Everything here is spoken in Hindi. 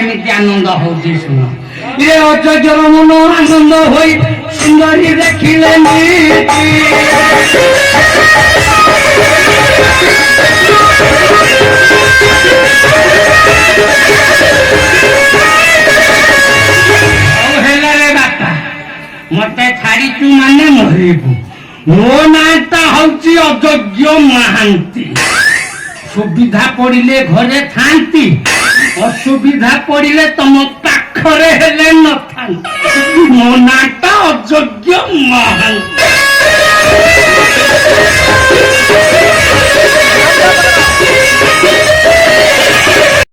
केमिति आनंद होउची सुनो रे अजगर मन आनंद होई सुंदरी देखिले नीति मते छाड़ीचु माने मरिबु मो नाटा होउची अयोग्य महांती सुविधा पड़िले घरे थांती असुविधा पड़िले तुम पाखरे हेले न थांती मो नाटा अयोग्य महांती